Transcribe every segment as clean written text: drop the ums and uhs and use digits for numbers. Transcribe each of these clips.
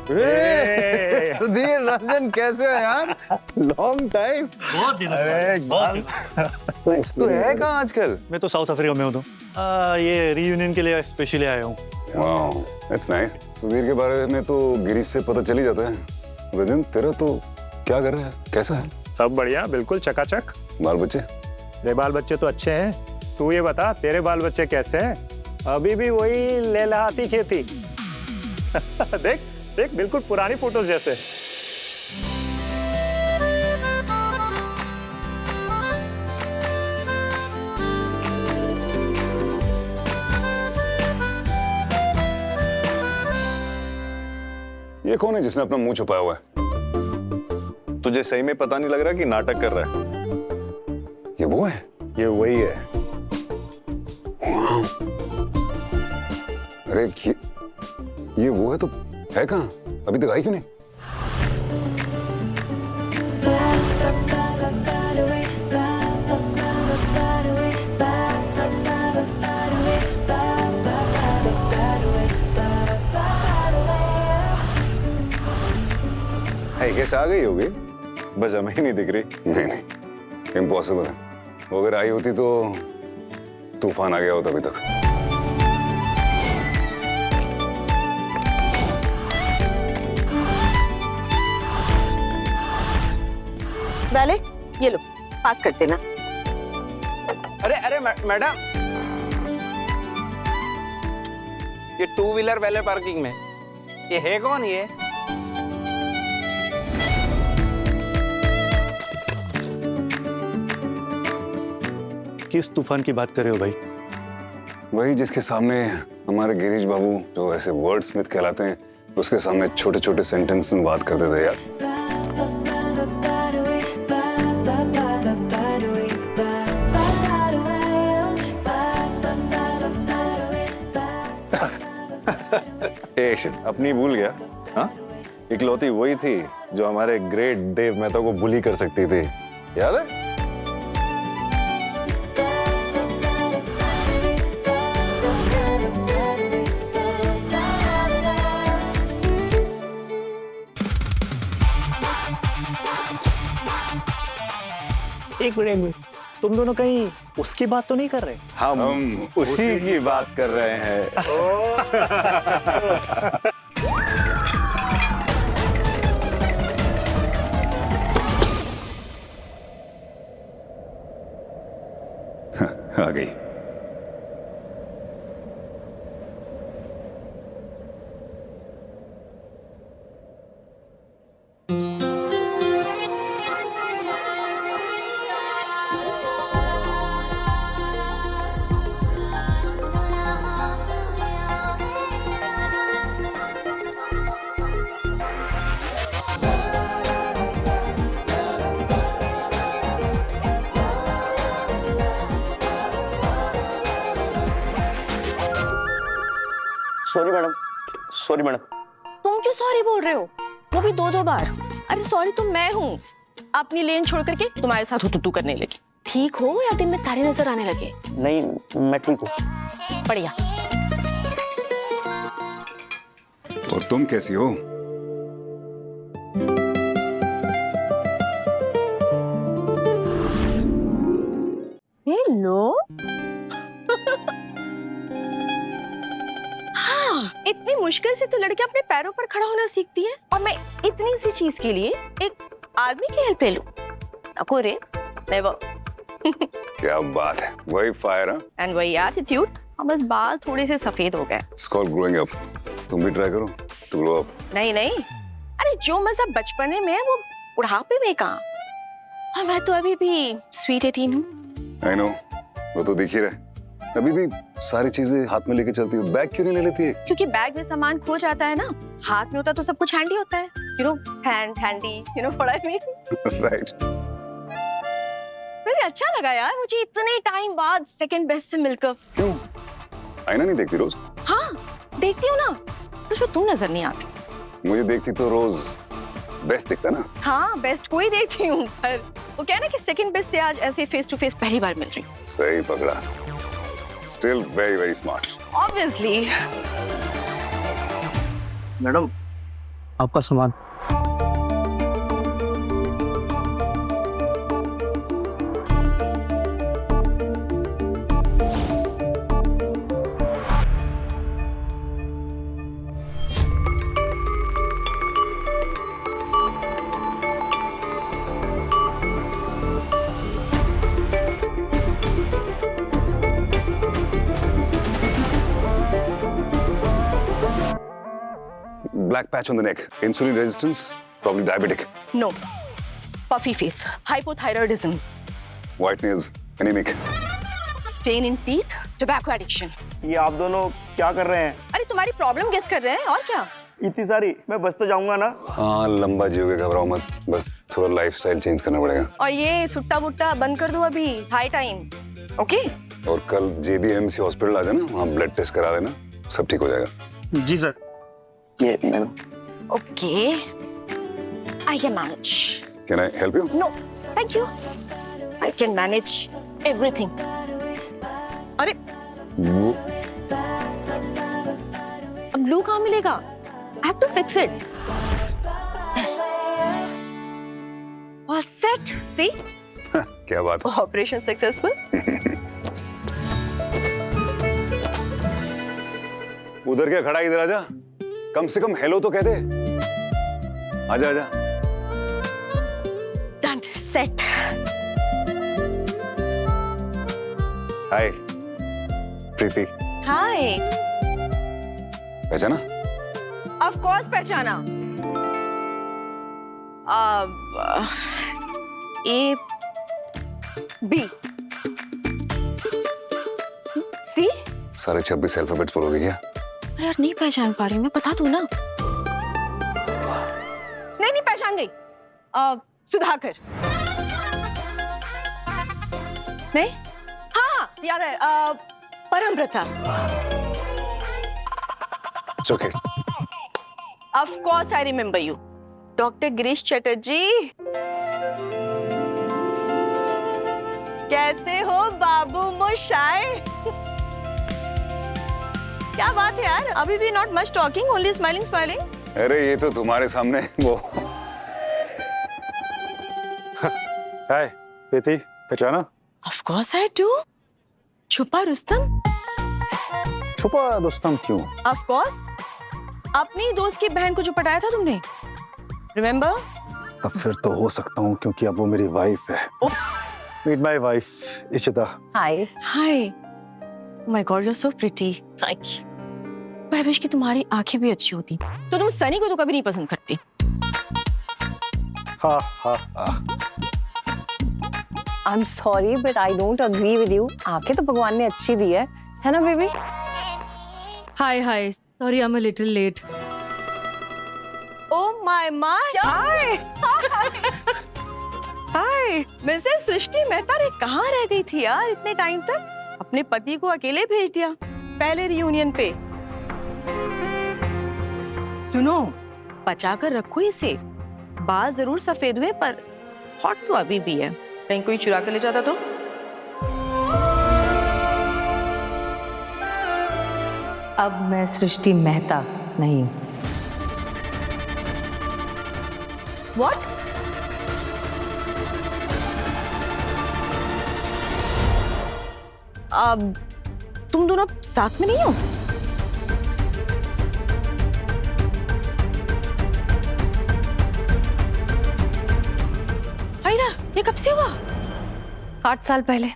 सुधीर रंजन कैसे हो यार? Long time. बहुत दिन तो है कहाँ आजकल? मैं तो साउथ अफ्रीका में हूँ। ये रीयूनियन के लिए स्पेशली आया हूँ। Wow, that's nice. सुधीर के बारे में तो गिरीश से पता चल ही जाता है। रंजन तेरा तो क्या कर रहा है, कैसा है? सब बढ़िया, बिल्कुल चकाचक। बाल बच्चे? मेरे बाल बच्चे तो अच्छे हैं। तू ये बता, तेरे बाल बच्चे कैसे हैं? अभी भी वही लहलहाती खेती? देख देख, बिल्कुल पुरानी फोटोज जैसे। ये कौन है जिसने अपना मुंह छुपाया हुआ है? तुझे सही में पता नहीं लग रहा कि नाटक कर रहा है? ये वो है? ये वही है। अरे ये वो है तो है कहाँ? अभी तक आई क्यों नहीं? कैसे आ गई होगी? बस हमें ही नहीं दिख रही। नहीं, इम्पॉसिबल है। वो अगर आई होती तो तूफान आ गया होता अभी तक। वैलेट, ये लो, पार्क कर देना। अरे मैडम, ये 2 व्हीलर वाले पार्किंग में ये है कौन? ये किस तूफान की बात कर रहे हो भाई? वही जिसके सामने हमारे गिरीश बाबू, जो ऐसे वर्ड स्मिथ कहलाते हैं, उसके सामने छोटे छोटे सेंटेंस में बात करते थे यार। अपनी भूल गया? हाँ, इकलौती वही थी जो हमारे ग्रेट देव मेहता को बुली कर सकती थी, याद है? एक मिनट, तुम दोनों कहीं उसकी बात तो नहीं कर रहे? हम उसी की बात कर रहे हैं। आ गई। Sorry madam. तुम क्यों सॉरी बोल रहे हो? वो भी 2-2 बार। अरे सॉरी तो मैं हूँ, अपनी लेन छोड़ करके तुम्हारे साथ हुतुतु करने लगी। ठीक हो या दिन में तारे नजर आने लगे? नहीं, मैं ठीक हूँ। बढ़िया। और तुम कैसी हो? हेलो। हाँ, इतनी मुश्किल से तो लड़कियां अपने पैरों पर खड़ा होना सीखती है, और मैं इतनी सी चीज के लिए एक आदमी की हेल्प ले लूं? नको रे, नेवर। क्या बात है, वही फायर है एंड वही एटीट्यूड, और बस बाल थोड़े से सफेद हो गए। It's called growing up. तुम भी ट्राई करो टू ग्रो अप। नहीं नहीं, अरे जो मजा बचपने में है वो बुढ़ापे में कहाँ? और मैं तो अभी भी स्वीट 18 हूँ। आई नो, वो तो दिख ही रहा है। अभी भी सारी चीजें हाथ में लेके चलती हो, बैग क्यों नहीं ले लेती है? क्योंकि बैग में सामान खो जाता है ना, हाथ में होता तो सब कुछ हैंडी होता है। You know, handy, you know what I mean. Right. वैसे अच्छा लगा यार मुझे इतने टाइम बाद सेकंड बेस्ट से मिलकर। क्यों, आईना नहीं देखती रोज? हाँ देखती हूँ ना, उसमें तुम नजर नहीं आती। मुझे देखती तो रोज बेस्ट दिखता ना। हाँ बेस्ट को ही देखती हूँ, पर वो कहना कि सेकंड बेस्ट से आज ऐसे फेस टू फेस पहली बार मिल रही हूँ। सही पकड़ा। Still very very smart. Obviously. Madam, आपका सामान। Black patch on the neck. Insulin resistance, probably diabetic. No. Puffy face. Hypothyroidism. White nails, anemic. Stain in teeth. Tobacco addiction. ये आप दोनों क्या कर रहे हैं? अरे तुम्हारी प्रॉब्लम गेस कर रहे हैं और क्या? इतनी सारी, मैं बस तो जाऊंगा ना। हाँ, लंबा जियोगे, घबराओ मत, बस थोड़ा लाइफस्टाइल चेंज करना पड़ेगा। और ये सुट्टा बुट्टा बंद कर दो अभी, हाई टाइम। ओके? और कल JBMC हॉस्पिटल आ जाना, वहाँ ब्लड टेस्ट करा लेना, सब ठीक हो जाएगा। जी सर। ये madam. Okay. I can manage. Can I help you? No, thank you. I can manage everything. अरे वो अब ग्लू कहाँ मिलेगा? I have to fix it. All set. See? क्या बात है? Operation successful. उधर क्या खड़ा है, इधर आजा। कम से कम हेलो तो कह दे। आजा आजा। Done. Set. हाय प्रीति, Hi. पहचाना? Of course पहचाना। A B C. सारे 26 अल्फाबेट्स बोलोगे क्या? अरे यार नहीं पहचान पा रही, मैं बता दूं ना। नहीं पहचान गई। सुधाकर। नहीं? हाँ याद है। परमप्रता। It's okay. Of course I remember you. Doctor Girish Chatterjee. कैसे हो बाबू मोशाय? क्या बात है यार, अभी भी not much talking, only smiling smiling. अरे ये तो तुम्हारे सामने वो। हाय प्रीति, पहचाना? Of course I do. छुपा रुस्तम। छुपा रुस्तम क्यों? Of course. अपनी दोस्त की बहन को जो पटाया था तुमने, Remember? तब फिर तो हो सकता हूँ क्योंकि अब वो मेरी वाइफ है। Meet my wife, Ishita. Hi. Hi. Oh my God, you're so pretty. Thank you. पर I wish कि तुम्हारी आंखें भी अच्छी होती। तो तुम सनी को तो कभी नहीं पसंद करती। हाँ हाँ हाँ। I'm sorry, but I don't agree with you. आंखें तो भगवान ने अच्छी दी है ना baby? Hi. Sorry, I'm a little late. Oh my God. Hi. Hi. Mrs Srishti Mehta रे कहाँ रह गई थी यार इतने टाइम तक? अपने पति को अकेले भेज दिया पहले रियूनियन पे। सुनो, बचा कर रखो इसे। बाल जरूर सफेद हुए पर हॉट तो अभी भी है। कहीं कोई चुरा कर ले जाता तो? अब मैं सृष्टि मेहता नहीं हूँ। What? अब तुम दोनों साथ में नहीं हो? आइरा, ये कब से हुआ? 8 साल पहले।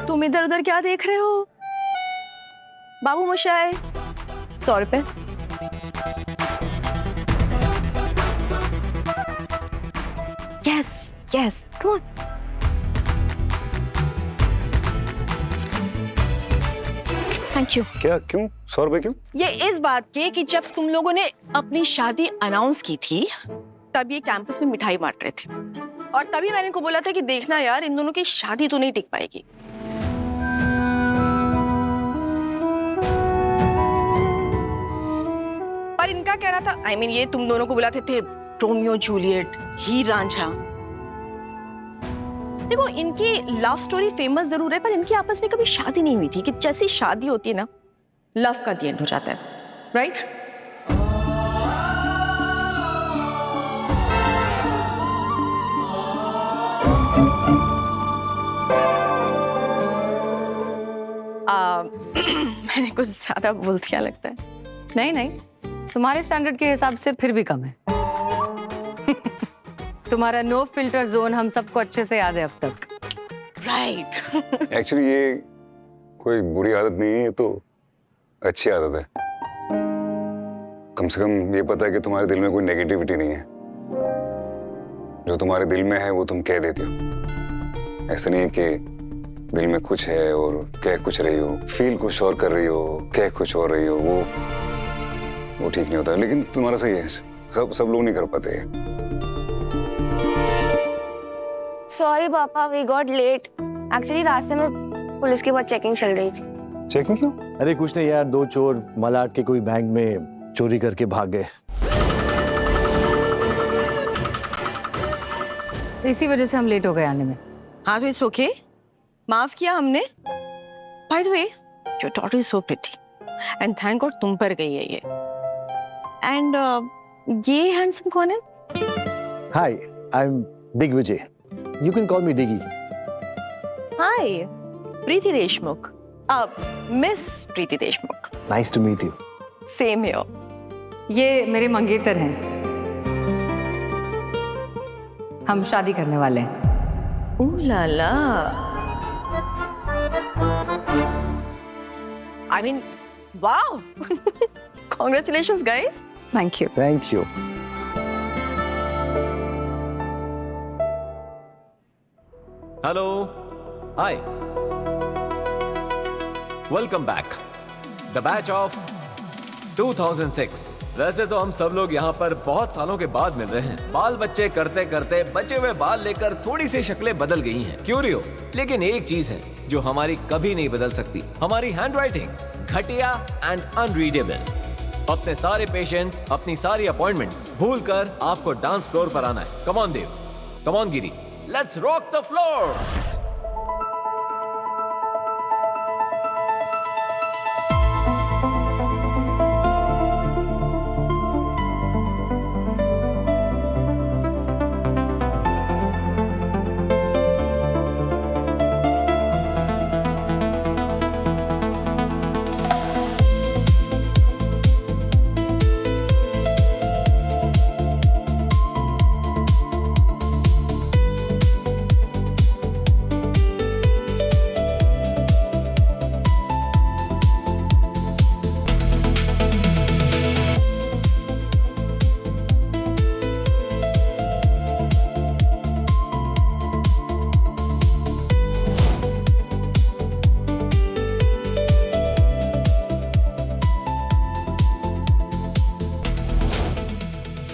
तुम इधर उधर क्या देख रहे हो? बाबू मोशाय, 100 रुपए। Yes, come on. Thank you. क्या, क्यों? 100 रुपए क्यों? ये इस बात के कि जब तुम लोगों ने अपनी शादी अनाउंस की थी, तब ये कैंपस में मिठाई बांट रहे थे। और तभी मैंने इनको बोला था कि देखना यार, इन दोनों की शादी तो नहीं टिक पाएगी। पर इनका कह रहा था, I mean, ये तुम दोनों को बुलाते थे रोमियो जूलियट, हीर रांझा। देखो इनकी लव स्टोरी फेमस जरूर है, पर इनकी आपस में कभी शादी नहीं हुई थी। कि जैसी शादी होती है ना, लव का द एंड हो जाता है, राइट? मैंने कुछ ज्यादा बोल दिया लगता है। नहीं नहीं, तुम्हारे स्टैंडर्ड के हिसाब से फिर भी कम है। तुम्हारा नो फिल्टर जोन हम सबको अच्छे से याद है अब तक। राइट। एक्चुअली ये कोई बुरी आदत नहीं है, ये तो अच्छी आदत है। कम से कम ये पता है कि तुम्हारे दिल में कोई नेगेटिविटी नहीं है। जो तुम्हारे दिल में है वो तुम कह देती हो। ऐसा नहीं है कि दिल में कुछ है और कह कुछ रही हो, फील कुछ और कर रही हो, कह कुछ और रही हो, वो ठीक नहीं होता। लेकिन तुम्हारा सही है, सब लोग नहीं कर पाते। सॉरी पापा, वी गॉट लेट। एक्चुअली रास्ते में पुलिस की बहुत चेकिंग चल रही थी। चेकिंग क्यों? अरे कुछ नहीं यार, 2 चोर मलाड के कोई बैंक में चोरी करके भाग गए। इसी वजह से हम लेट हो गए आने में। हाँ तो इट्स ओके, माफ किया हमने। By the way, your daughter is so pretty and thank God तुम पर गई है ये। एंड ये हैंडसम कौन है? Hi, I am Digvijay. You can call me Diggy. Hi, Preeti Deshmukh. Miss Preeti Deshmukh. Nice to meet you. Same here. ये मेरे मंगेतर हैं। हम शादी करने वाले हैं। Oh la la. I mean, wow! Congratulations, guys. Thank you. Thank you. Hello, hi, welcome back the batch of 2006। वैसे तो हम सब लोग यहाँ पर बहुत सालों के बाद मिल रहे हैं। बाल बच्चे करते करते बचे हुए बाल लेकर थोड़ी सी शक्लें बदल गई हैं, क्यों रही हो? लेकिन एक चीज है जो हमारी कभी नहीं बदल सकती, हमारी हैंडराइटिंग घटिया एंड अनरीडेबल। अपने सारे पेशेंट्स, अपनी सारी अपॉइंटमेंट्स भूलकर आपको डांस फ्लोर पर आना है। Come on Dev, come on Giri, let's rock the floor.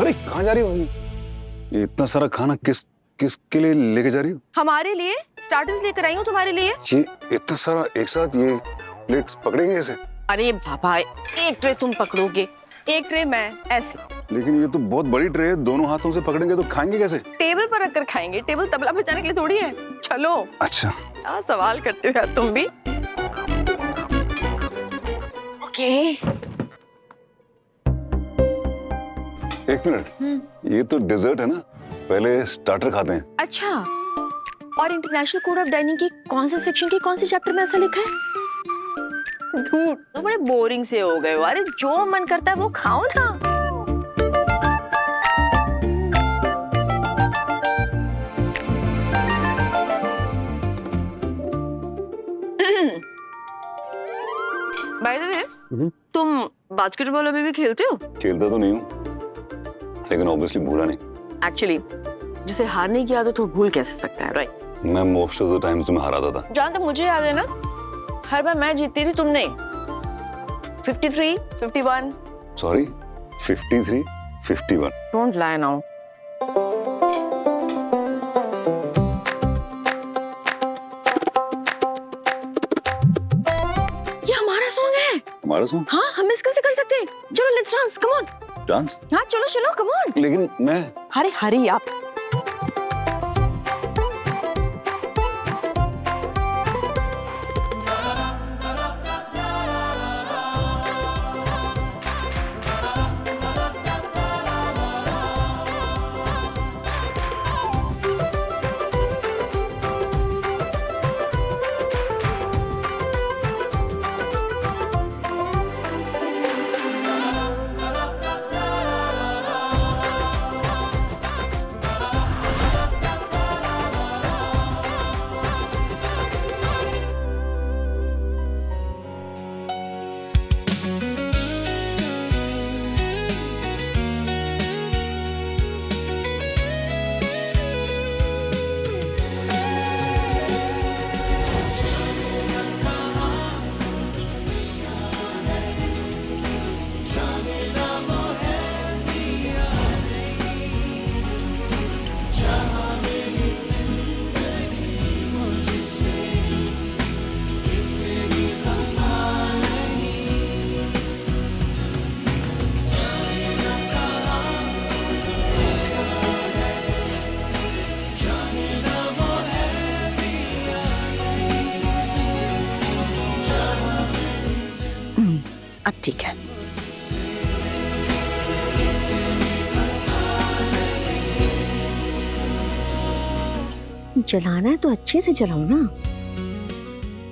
अरे कहाँ जा रही हो? ये इतना सारा खाना किसके लिए लेके जा रही हो? हमारे लिए स्टार्टर्स लेकर आई हूँ तुम्हारे लिए। ये इतना सारा एक साथ, ये प्लेट्स पकड़ेंगे कैसे? अरे बाबा, एक ट्रे तुम पकड़ोगे, एक ट्रे मैं, ऐसे। लेकिन ये तो बहुत बड़ी ट्रे है, दोनों हाथों से पकड़ेंगे तो खाएंगे कैसे? टेबल पर रखकर खाएंगे, टेबल तबला बजाने के लिए थोड़ी है। चलो। अच्छा, क्या सवाल करते हो यार तुम भी। ओके। एक मिनट, ये तो डेजर्ट है ना, पहले स्टार्टर खाते हैं। अच्छा, और इंटरनेशनल कोड ऑफ डाइनिंग की कौन से सेक्शन के कौन से चैप्टर में ऐसा लिखा है? झूठ, तो बड़े बोरिंग से हो गए हो। अरे जो मन करता है वो खाओ ना। बाय द वे, तुम बास्केटबॉल अभी भी खेलते हो? खेलता तो नहीं हूँ, लेकिन ऑब्वियसली भूला नहीं। एक्चुअली जिसे हारने की आदत हो भूल कैसे सकता है, राइट? मैं मोस्ट ऑफ द टाइम तुम्हें हराता था। जहाँ तक मुझे याद है ना, हर बार मैं जीतती थी, तुमने 53, 51। सॉरी, 53, 51। Don't lie now. ये हमारा सॉन्ग है। हमारा सॉन्ग? हाँ, हम मिस कैसे कर सकते हैं? चलो let's dance, come on. Dance? हाँ चलो चलो, कम ऑन। लेकिन मैं, अरे हरी आप। अब ठीक है। जलाना है तो अच्छे से जलाओ ना।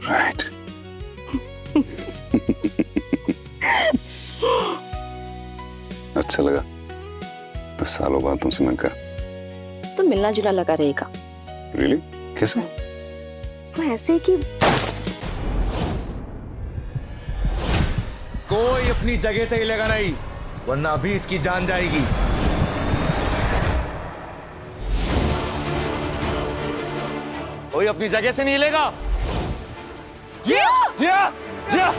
राइट। अच्छा लगा 10 सालों बाद तुमसे मिलकर। तो मिलना जुला लगा रहेगा। रियली? कैसे? तो ऐसे कि कोई अपनी जगह से हिलेगा नहीं, वरना अभी इसकी जान जाएगी। कोई अपनी जगह से नहीं हिलेगा। जिया! जिया! जिया!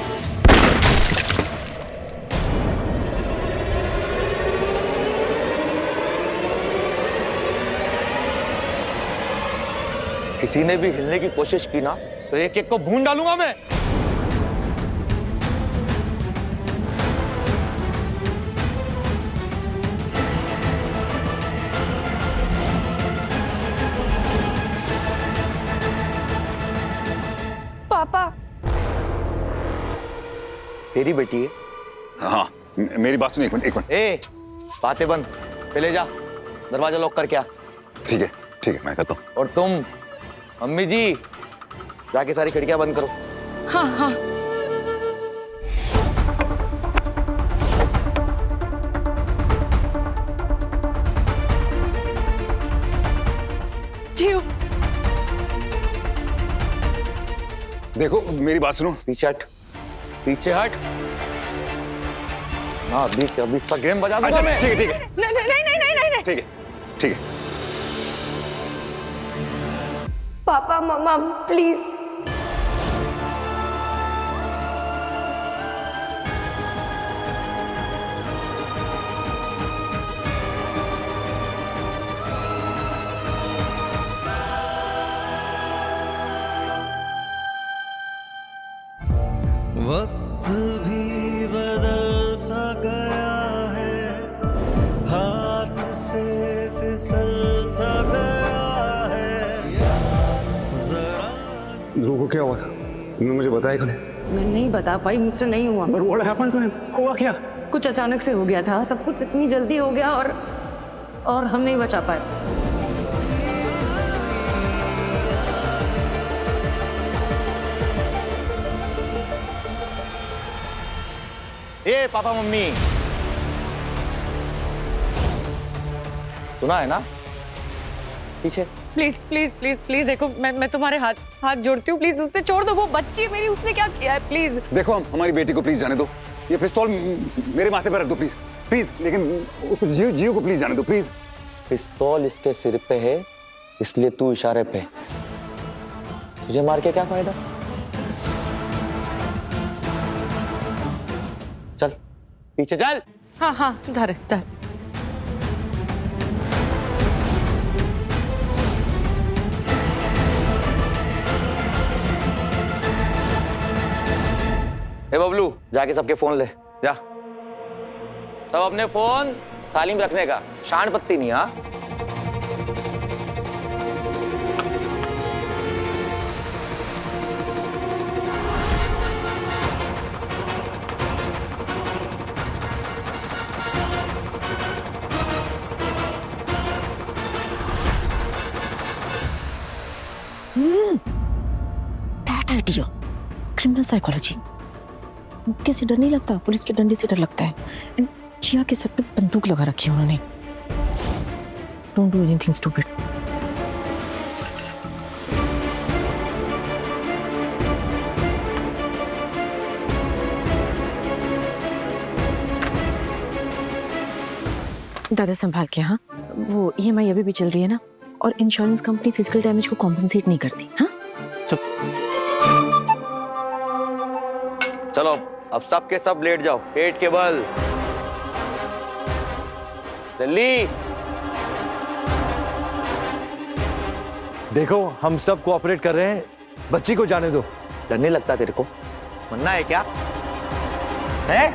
किसी ने भी हिलने की कोशिश की ना तो एक एक को भून डालूंगा मैं। पापा तेरी बेटी है? हाँ, मेरी बात सुनिए, एक मिनट। ए, बातें बंद, पहले जा दरवाजा लॉक करके आ। ठीक है, मैं करता हूँ। और तुम अम्मी जी जाके सारी खिड़कियां बंद करो। हाँ हाँ। जियो। देखो मेरी बात सुनो। पीछे हट, पीछे हट। हाँ अभी इसका गेम बजा दूंगा मैं। ठीक है। नहीं नहीं नहीं नहीं नहीं नहीं। ठीक है। पापा मम्मा प्लीज। वक्त भी बदल सा गया है, हाथ से फिसल सा गया है। ध्रुव को क्या हुआ था? तुमने मुझे बताया क्यों नहीं? मैं नहीं बता पाई, मुझसे नहीं हुआ। But what happened to him? हुआ क्या? कुछ अचानक से हो गया था, सब कुछ इतनी जल्दी हो गया और हम नहीं बचा पाए। ए पापा मम्मी, सुना है ना? पीछे। प्लीज प्लीज प्लीज प्लीज देखो, मैं तुम्हारे हाथ जोड़ती हूँ, प्लीज उससे छोड़ दो, वो बच्ची है मेरी, उसने क्या किया है, प्लीज। देखो हमारी बेटी को प्लीज जाने दो। ये पिस्तौल मेरे माथे पर रख दो प्लीज, लेकिन उसको जियो को प्लीज जाने दो प्लीज। पिस्तौल इसके सिर पे है, इसलिए तू इशारे पे। तुझे मार के क्या फायदा? चल पीछे चल। हाँ हाँ जा रहे। ए बबलू, जाके सबके फोन ले जा। सब अपने फोन थाली में रखने का, शान पत्ती नहीं। हाँ That idea. Criminal psychology. मुक्के से डर नहीं लगता, पुलिस के डंडे से डर लगता है। एंड जिया के सर पे बंदूक लगा रखी है उन्होंने। Don't do anything stupid. दादा संभाल के। हाँ, वो EMI अभी भी चल रही है ना, और इंश्योरेंस कंपनी फिजिकल डैमेज को कॉम्पनसेट नहीं करती। हाँ चलो अब सब के सब लेट जाओ, पेट के बल। जल्दी। देखो हम सब कोऑपरेट कर रहे हैं, बच्ची को जाने दो। डर नहीं लगता तेरे को? मरना है क्या है?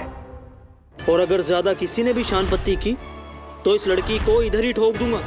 और अगर ज्यादा किसी ने भी शान पत्ती की तो इस लड़की को इधर ही ठोक दूंगा।